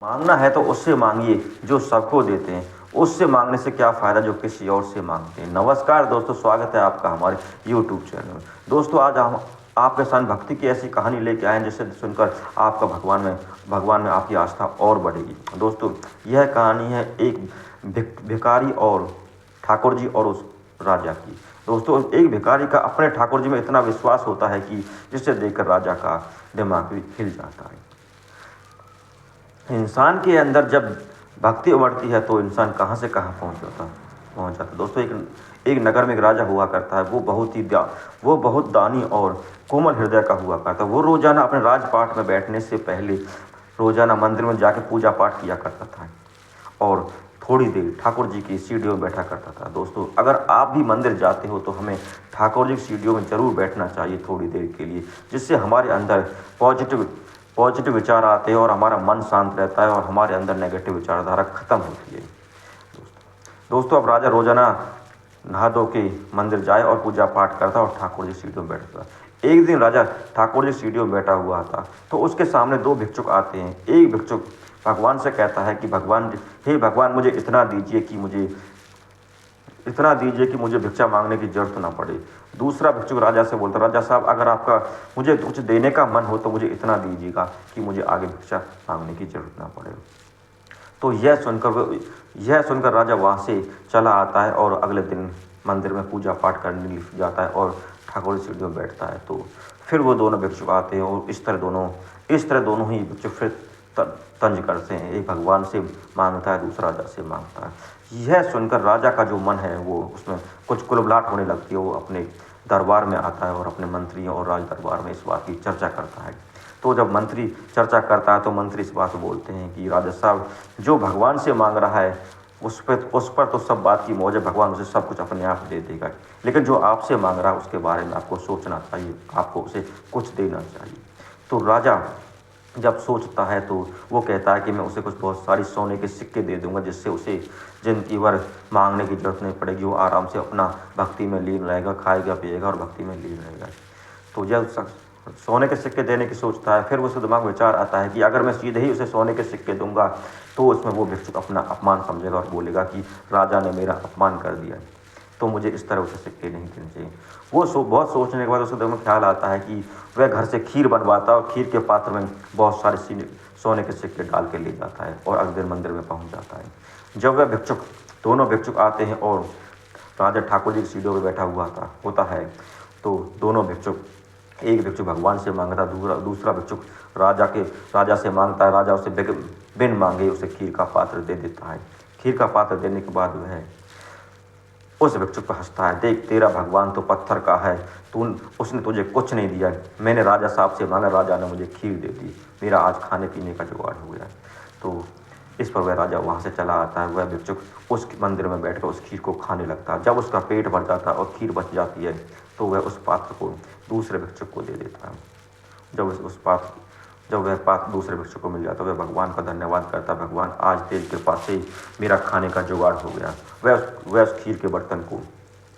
मांगना है तो उससे मांगिए जो सबको देते हैं, उससे मांगने से क्या फ़ायदा जो किसी और से मांगते हैं। नमस्कार दोस्तों, स्वागत है आपका हमारे यूट्यूब चैनल में। दोस्तों आज हम आपके साथ भक्ति की ऐसी कहानी लेके आए हैं जिसे सुनकर आपका भगवान में आपकी आस्था और बढ़ेगी। दोस्तों यह कहानी है एक भिखारी और ठाकुर जी और उस राजा की। दोस्तों एक भिखारी का अपने ठाकुर जी में इतना विश्वास होता है कि जिसे देखकर राजा का दिमाग भी हिल जाता है। इंसान के अंदर जब भक्ति उमड़ती है तो इंसान कहाँ से कहाँ पहुँच जाता है। दोस्तों एक नगर में एक राजा हुआ करता है। वो बहुत दानी और कोमल हृदय का हुआ करता है। वो रोजाना अपने राजपाट में बैठने से पहले रोजाना मंदिर में जाकर पूजा पाठ किया करता था और थोड़ी देर ठाकुर जी की सीढ़ियों में बैठा करता था। दोस्तों अगर आप भी मंदिर जाते हो तो हमें ठाकुर जी की सीढ़ियों में जरूर बैठना चाहिए थोड़ी देर के लिए, जिससे हमारे अंदर पॉजिटिव विचार आते हैं और हमारा मन शांत रहता है और हमारे अंदर नेगेटिव विचारधारा खत्म होती है। दोस्तों अब राजा रोजाना नहा धो के मंदिर जाए और पूजा पाठ करता और ठाकुर जी सीढ़ियों में बैठता। एक दिन राजा ठाकुर जी सीढ़ियों में बैठा हुआ था तो उसके सामने दो भिक्षुक आते हैं। एक भिक्षुक भगवान से कहता है कि हे भगवान मुझे इतना दीजिए कि मुझे भिक्षा मांगने की जरूरत ना पड़े। दूसरा भिक्षुक राजा से बोलता, राजा साहब अगर आपका मुझे कुछ देने का मन हो तो मुझे इतना दीजिएगा कि मुझे आगे भिक्षा मांगने की जरूरत ना पड़े। तो यह सुनकर राजा वहाँ से चला आता है और अगले दिन मंदिर में पूजा पाठ करने जाता है और ठाकुर सीढ़ी में बैठता है। तो फिर वो दोनों भिक्षुक आते हैं और इस तरह दोनों ही भिक्षुक फिर तंज करते हैं। एक भगवान से मांगता है, दूसरा राजा से मांगता है। यह सुनकर राजा का जो मन है वो उसमें कुछ कुलबुलाहट होने लगती है। वो अपने दरबार में आता है और अपने मंत्रियों और राज दरबार में इस बात की चर्चा करता है। तो जब मंत्री चर्चा करता है तो मंत्री इस बात बोलते हैं कि राजा साहब जो भगवान से मांग रहा है उस पर तो सब बात की मौज है, भगवान उसे सब कुछ अपने आप दे देगा। लेकिन जो आपसे मांग रहा है उसके बारे में आपको सोचना चाहिए, आपको उसे कुछ देना चाहिए। तो राजा जब सोचता है तो वो कहता है कि मैं उसे कुछ बहुत सारी सोने के सिक्के दे दूंगा जिससे उसे जिंदगी भर मांगने की जरूरत नहीं पड़ेगी। वो आराम से अपना भक्ति में लीन रहेगा, खाएगा पिएगा और भक्ति में लीन रहेगा। तो जब सोने के सिक्के देने की सोचता है फिर उसके दिमाग में विचार आता है कि अगर मैं सीधे ही उसे सोने के सिक्के दूंगा तो उसमें वो भिक्षुक अपना अपमान समझेगा और बोलेगा कि राजा ने मेरा अपमान कर दिया, तो मुझे इस तरह उसे सिक्के नहीं देने चाहिए। बहुत सोचने के बाद उसके दिमाग में ख्याल आता है कि वह घर से खीर बनवाता है और खीर के पात्र में बहुत सारे सोने के सिक्के डाल के ले जाता है और अगले दिन मंदिर में पहुंच जाता है। जब वह दोनों भिक्षुक आते हैं और राजा ठाकुर जी की सीढ़ियों पर बैठा हुआ होता है तो दोनों भिक्षुक, एक भिक्षुक भगवान से मांगता है, दूसरा भिक्षुक राजा से मांगता है। राजा उसे बिन मांगे उसे खीर का पात्र दे देता है। खीर का पात्र देने के बाद वह उस भिक्षुक पर हंसता है, देख तेरा भगवान तो पत्थर का है, उसने तुझे कुछ नहीं दिया। मैंने राजा साहब से मांगा, राजा ने मुझे खीर दे दी, मेरा आज खाने पीने का जुगाड़ हो गया। तो इस पर वह राजा वहाँ से चला आता है। वह भिक्षुक उस मंदिर में बैठकर उस खीर को खाने लगता है। जब उसका पेट भर जाता है और खीर बच जाती है तो वह उस पात्र को दूसरे भिक्षुक को दे देता है। जब वह पात्र दूसरे भिक्षुक को मिल जाता है वह भगवान का धन्यवाद करता है, भगवान आज तेरी कृपा से मेरा खाने का जुगाड़ हो गया। वह उस खीर के बर्तन को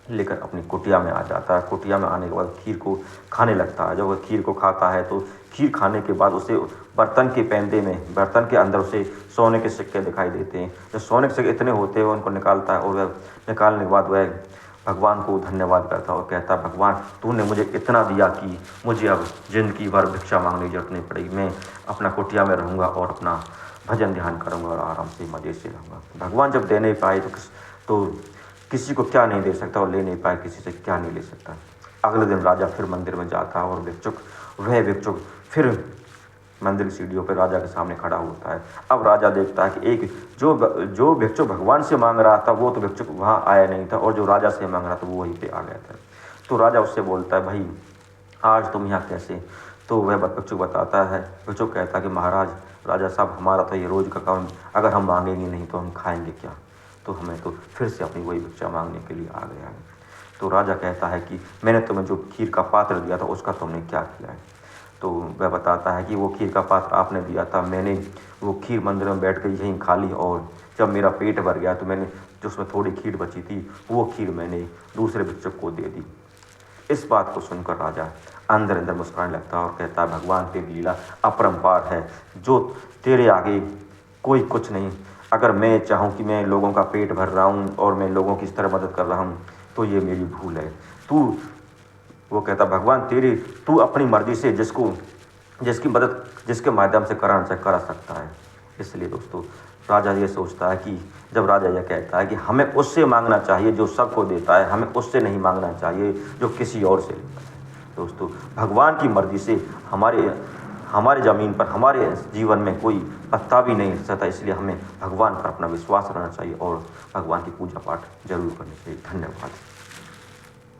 लेकर अपनी कुटिया में आ जाता है। कुटिया में आने के बाद खीर को खाने लगता है। जब वह खीर को खाता है तो खीर खाने के बाद उसे बर्तन के अंदर उसे सोने के सिक्के दिखाई देते हैं। जो सोने के सिक्के इतने होते हैं वह उनको निकालता है और वह निकालने के बाद वह भगवान को धन्यवाद करता और कहता, भगवान तूने मुझे इतना दिया कि मुझे अब जिंदगी भर भिक्षा मांगने की जरूरत नहीं पड़ेगी। मैं अपना कुटिया में रहूँगा और अपना भजन ध्यान करूँगा और आराम से मजे से रहूँगा। भगवान जब दे नहीं पाए तो किसी को क्या नहीं दे सकता और ले नहीं पाए किसी से क्या नहीं ले सकता। अगले दिन राजा फिर मंदिर में जाता है और वह भिक्षुक फिर मंदिर की सीढ़ियों पर राजा के सामने खड़ा होता है। अब राजा देखता है कि एक जो भिक्षुक भगवान से मांग रहा था वो तो भिक्षुक वहाँ आया नहीं था और जो राजा से मांग रहा था वो वहीं पे आ गया था। तो राजा उससे बोलता है, भाई आज तुम यहाँ कैसे? तो वह भिक्षुक बताता है, भिक्षुक कहता है कि महाराज राजा साहब हमारा तो ये रोज़ का काम, अगर हम मांगेंगे नहीं तो हम खाएंगे क्या? तो हमें तो फिर से अपनी वही भिक्षा मांगने के लिए आ गया है। तो राजा कहता है कि मैंने तुम्हें जो खीर का पात्र दिया था उसका तुमने क्या किया है? तो वह बताता है कि वो खीर का पात्र आपने दिया था, मैंने वो खीर मंदिर में बैठ कर यहीं खा ली और जब मेरा पेट भर गया तो मैंने जो उसमें थोड़ी खीर बची थी वो खीर मैंने दूसरे भिक्षुक को दे दी। इस बात को सुनकर राजा अंदर अंदर मुस्कुराने लगता है और कहता है, भगवान तेरी लीला अपरंपार है। जो तेरे आगे कोई कुछ नहीं। अगर मैं चाहूँ कि मैं लोगों का पेट भर रहा हूँ और मैं लोगों की इस तरह मदद कर रहा हूँ तो ये मेरी भूल है। तू वो कहता भगवान तेरी तू अपनी मर्जी से जिसकी मदद जिसके माध्यम से कराना चाहे करा सकता है। इसलिए दोस्तों राजा ये सोचता है कि जब राजा यह कहता है कि हमें उससे मांगना चाहिए जो सबको देता है, हमें उससे नहीं मांगना चाहिए जो किसी और से लेता है। दोस्तों भगवान की मर्जी से हमारे ज़मीन पर हमारे जीवन में कोई पत्ता भी नहीं हिल सकता। इसलिए हमें भगवान पर अपना विश्वास रहना चाहिए और भगवान की पूजा पाठ जरूर करनी चाहिए। धन्यवाद।